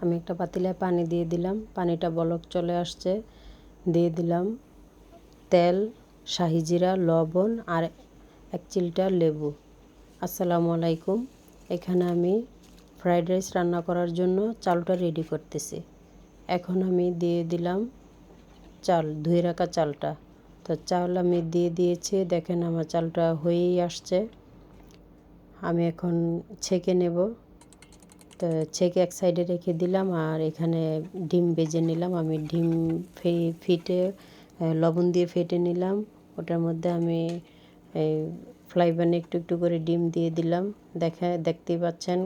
আমি একটা পাতিলায় পানি দিয়ে দিলাম, পানিটা বলক চলে আসছে। দিয়ে দিলাম তেল, শাহি জিরা, লবণ আর 1 চিমটা লেবু। আসসালামু আলাইকুম। এখানে আমি ফ্রাইড রাইস রান্না করার জন্য চালটা রেডি করতেছি। এখন আমি দিয়ে দিলাম চাল, ধুয়ে রাখা চালটা। তো চাল আমি দিয়ে দিয়েছি, দেখেন আমার চালটা হয়েই আসছে। আমি এখন ছেঁকে নেব। তো ছেঁকে এক সাইডে রেখে দিলাম, আর এখানে ডিম ভেজে নিলাম। আমি ডিম ফেটে লবণ দিয়ে ফেটে নিলাম। ওটার মধ্যে আমি এই ফ্রাই প্যানে একটু একটু করে ডিম দিয়ে দিলাম। দেখতেই পাচ্ছেন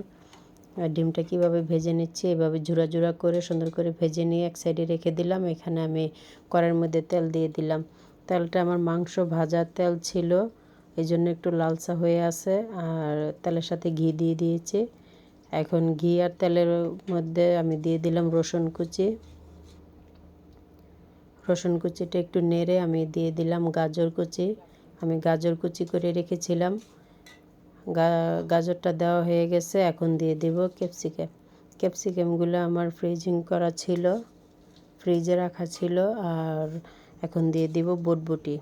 ডিমটা কিভাবে ভেজে নিচ্ছি। এভাবে ঝুরা ঝুরা করে সুন্দর করে ভেজে নিয়ে এক সাইডে রেখে দিলাম। এখানে আমি কড়াইয়ের মধ্যে তেল দিয়ে দিলাম। তেলটা আমার মাংস ভাজার তেল ছিল, এই জন্য একটু লালচা হয়ে আছে। আর তেলের সাথে ঘি দিয়ে দিয়েছি। এখন ঘি আর তেলের মধ্যে আমি দিয়ে দিলাম রসুন কুচি। রসুন কুচিটা একটু নেড়ে আমি দিয়ে দিলাম গাজর কুচি। আমি গাজর কুচি করে রেখেছিলাম। গাজরটা দেওয়া হয়ে গেছে। এখন দিয়ে দেব ক্যাপসিকাম। ক্যাপসিকামগুলো আমার ফ্রিজিং করা ছিল, ফ্রিজে রাখা ছিল। আর এখন দিয়ে দিব বটবটি।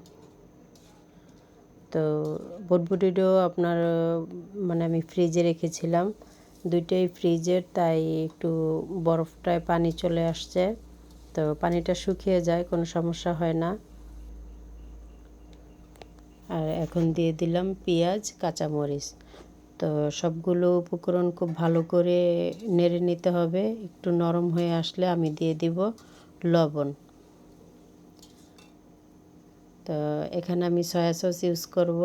তো বটবটিটাও আপনার আমি ফ্রিজে রেখেছিলাম, দুইটাই ফ্রিজের, তাই একটু বরফটায় পানি চলে আসছে। তো পানিটা শুকিয়ে যায়, কোনো সমস্যা হয় না। আর এখন দিয়ে দিলাম পেঁয়াজ, কাঁচামরিচ। তো সবগুলো উপকরণ খুব ভালো করে নেড়ে নিতে হবে। একটু নরম হয়ে আসলে আমি দিয়ে দিব লবণ। তো এখানে আমি সয়া সস ইউজ করব।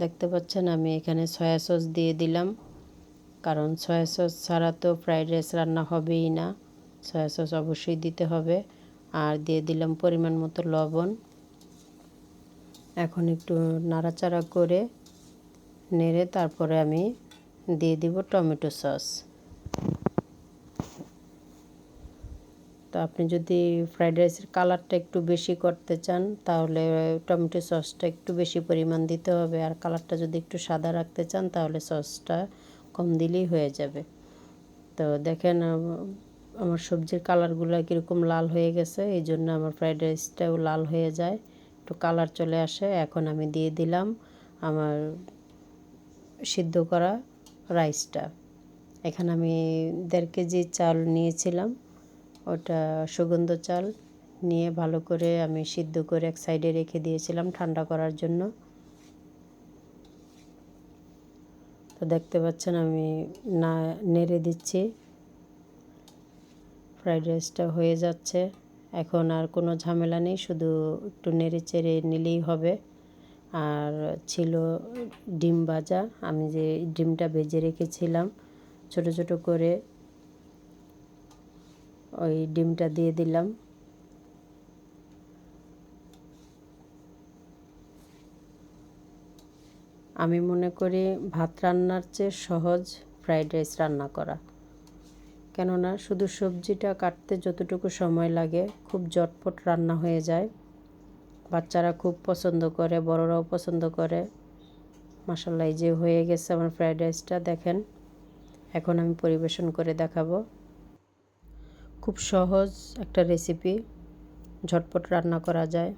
দেখতে পাচ্ছেন আমি এখানে সয়া সস দিয়ে দিলাম, কারণ সয়া সস ছাড়া তো ফ্রাইড রাইস রান্না হবেই না। সয়া সস অবশ্যই দিতে হবে। আর দিয়ে দিলাম পরিমাণ মতো লবণ। এখন একটু নাড়াচাড়া করে নেড়ে তারপরে আমি দিয়ে দিব টমেটো সস। তো আপনি যদি ফ্রাইড রাইসের কালারটা একটু বেশি করতে চান, তাহলে টমেটো সসটা একটু বেশি পরিমাণ দিতে হবে। আর কালারটা যদি একটু সাদা রাখতে চান, তাহলে সসটা কম দিলেই হয়ে যাবে। তো দেখেন আমার সবজির কালারগুলো কীরকম লাল হয়ে গেছে, এই জন্য আমার ফ্রাইড রাইসটাও লাল হয়ে যায়, একটু কালার চলে আসে। এখন আমি দিয়ে দিলাম আমার সিদ্ধ করা রাইসটা। এখানে আমি 1.5 কেজি চাল নিয়েছিলাম, ওটা সুগন্ধ চাল নিয়ে ভালো করে আমি সিদ্ধ করে এক সাইডে রেখে দিয়েছিলাম ঠান্ডা করার জন্য। তো দেখতে পাচ্ছেন আমি নেড়ে দিচ্ছি, ফ্রাইড রাইসটা হয়ে যাচ্ছে। এখন আর কোনো ঝামেলা নেই, শুধু একটু নেড়ে চেড়ে নিলেই হবে। আর ছিল ডিম ভাজা, আমি যে ডিমটা ভেজে রেখেছিলাম ছোট ছোট করে, ওই ডিমটা দিয়ে দিলাম। আমি মনে করি ভাত রান্নার চেয়ে সহজ ফ্রাইড রাইস রান্না করা, কেননা শুধু সবজিটা কাটতে যতটুকু সময় লাগে, খুব ঝটপট রান্না হয়ে যায়। বাচ্চারা খুব পছন্দ করে, বড়রাও পছন্দ করে। মাশাআল্লাহ, এই যে হয়ে গেছে আমার ফ্রাইড রাইসটা, দেখেন। এখন আমি পরিবেশন করে দেখাবো। খুব সহজ একটা রেসিপি, ঝটপট রান্না করা যায়।